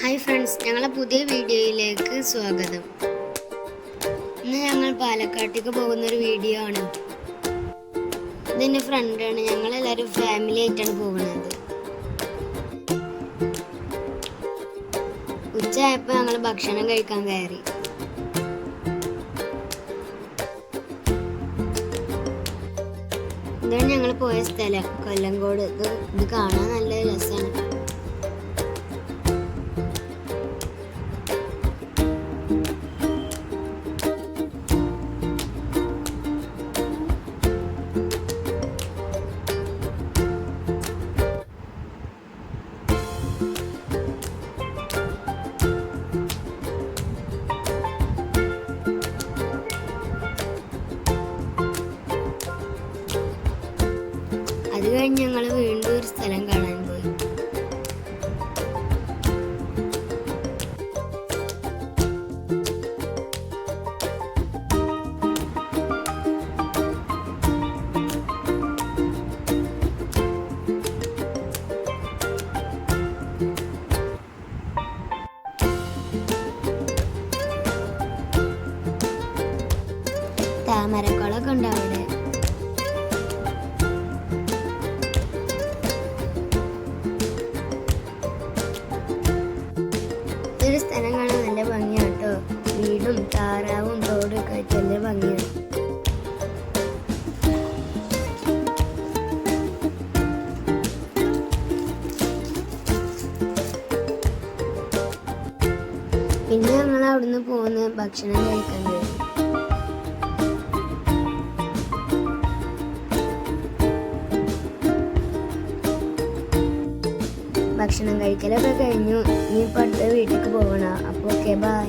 Hi friends, ഞങ്ങളെ പുതിയ വീഡിയോയിലേക്ക് സ്വാഗതം. ഇന്ന് ഞങ്ങൾ പാലക്കാട്ടേക്ക് പോകുന്നൊരു വീഡിയോ ആണ്. ഇതെൻ്റെ ഫ്രണ്ടാണ്. ഞങ്ങളെല്ലാവരും ഫാമിലി ആയിട്ടാണ് പോകുന്നത്. ഉച്ചയായപ്പോൾ ഞങ്ങൾ ഭക്ഷണം കഴിക്കാൻ കയറി. ഇതാണ് ഞങ്ങൾ പോയ സ്ഥലം, കൊല്ലങ്കോട്. ഇത് കാണാൻ നല്ല രസമാണ്. അത് കഴിഞ്ഞ് ഞങ്ങൾ വീണ്ടും ഒരു സ്ഥലം കാണാൻ പോയി. താമരക്കുളമൊക്കെ ഉണ്ട് അവിടെ. ഒരു സ്ഥലം കാണാൻ നല്ല ഭംഗിയാണ് കേട്ടോ. വീടും താറാവും തോടും ഒക്കെ ആയിട്ട് നല്ല ഭംഗിയാണ്. പിന്നെ ഞങ്ങൾ അവിടുന്ന് പോകുന്ന ഭക്ഷണം കഴിക്കാൻ കഴിയും. ഭക്ഷണം കഴിക്കലൊക്കെ കഴിഞ്ഞു. ഇനി ഇപ്പോൾ അടുത്ത വീട്ടിലേക്ക് പോകണം. അപ്പോൾ ഓക്കെ, ബൈ.